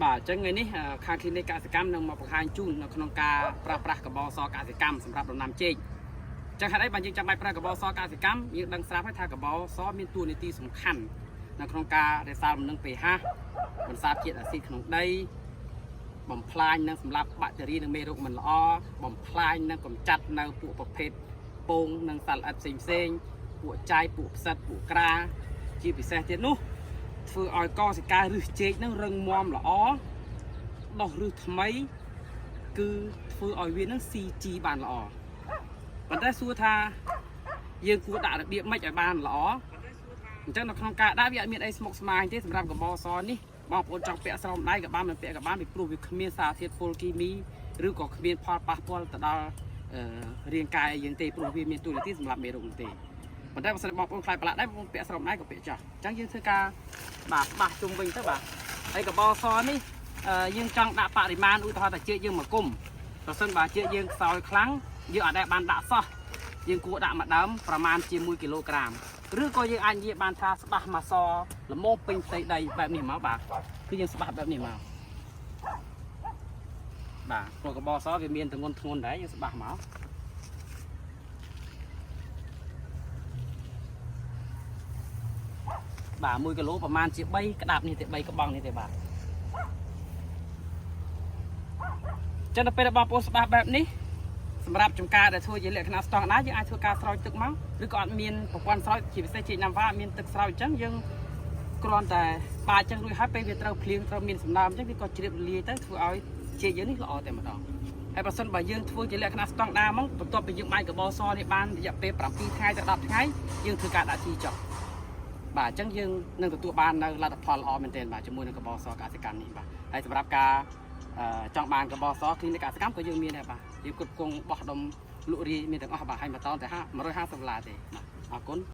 បាទអញ្ចឹងថ្ងៃនេះខាងគ្លីនិកកសិកម្មនឹងមកបង្ហាញជូននៅក្នុងការប្រើប្រាស់កបសកសិកម្មសម្រាប់ដំណាំចេកអញ្ចឹងហេតុអីបានយើងចាំបាច់ប្រើកបសកសិកម្មយើងដឹងស្រាប់ហើយថាកបសមានតួនាទីសំខាន់នៅក្នុងការរក្សាលំនឹង pH បន្សាបជាតិអាស៊ីតក្នុងដីបំផ្លាញនិងសម្លាប់បាក់តេរីនិងមេរោគមិនល្អបំផ្លាញនិងកម្ចាត់នៅពួកប្រភេទពងនិងសត្វល្អិតផ្សេងពួកចាយពួកផ្សិតពួកក្រាជាពិសេសទៀតនោះធ្វើឲ្យកសិការឫសចេកនឹងរឹងមាំល្អដោះឫសថ្មីគឺធ្វើឲ្យវានឹង CG បានល្អប៉ុន្តែសួរថាយើងគួរដាក់របៀបម៉េចឲ្យបានល្អអញ្ចឹងនៅក្នុងការដាក់វាអត់មានអីស្មុគស្មាញទេសម្រាប់កបសនេះបងប្អូនចង់ពាក់ស្រោមដៃក៏បានមិនពាក់ក៏បានពីព្រោះវាគ្មានសារធាតុពុលគីមីឬក៏គ្មានផលប៉ះពាល់ទៅដល់រាងកាយយើងទេព្រោះវាមានតួនាទីសម្រាប់មេរោគទេប៉ុន្តែបើសិនបងប្អូនខ្លាចប្រឡាក់ដែរបងប្អូនពាក់ស្រោមដៃក៏ពាក់ចោះអញ្ចឹងយើងធ្វើការបាទបាសជុំវិញទៅបាទហើយកបសនេះយើងចង់ដាក់បរិមាណឧទាហរណ៍ថាជើងយើងមកគុំបើសិនបើជើងយើងខ្សោយខ្លាំងយើងអត់ដែលបានដាក់សោះយើងគួរដាក់មួយដើមប្រមាណជា1គីឡូក្រាមឬក៏យើងអាចនិយាយបានថាស្បះមកសល្មមពេញផ្ទៃដីបែបនេះមកបាទគឺយើងស្បះបែបនេះមកបាទព្រោះកបសវាមានទម្ងន់ធ្ងន់ដែរយើងស្បះមកបាទ1គីឡូប្រមាណជា3ក្តាប់នេះទេ3ក្បង់នេះទេបាទចឹងដល់ពេលបងប្អូនស្បះបែបនេះសម្រាប់ចំការដែលធ្វើជាលក្ខណៈស្តង់ដារយើងអាចធ្វើការស្រោចទឹកមកឬក៏អត់មានប្រព័ន្ធស្រោចជាពិសេសជីណាំវ៉ាមានទឹកស្រោចអញ្ចឹងយើងគ្រាន់តែបាចអញ្ចឹងរួចហើយពេលវាត្រូវភ្លៀងត្រូវមានសំណើមអញ្ចឹងវាក៏ជ្រាបរលាយទៅធ្វើឲ្យចេកយើងនេះល្អតែម្ដងហើយបើសិនបើយើងធ្វើជាលក្ខណៈស្តង់ដារមកបន្ទាប់ពីយើងបាយកបសនេះបានរយៈពេល7ថ្ងៃទៅ10ថ្ងៃយើងធ្វើការដាក់ជីចុះបាទអញ្ចឹងយើងនឹងទទួលបាននៅលទ្ធផលល្អមែនទែនបាទជាមួយនឹងកបសកសិកម្មនេះបាទហើយសម្រាប់ការចង់បានកបសគ្លីនិកកសិកម្មក៏យើងមានដែរបាទយើងគ្រប់គ្រងបោះដុំលក់រាយមានទាំងអស់បាទហើយមួយតោនតែ$150ទេបាទអរគុណ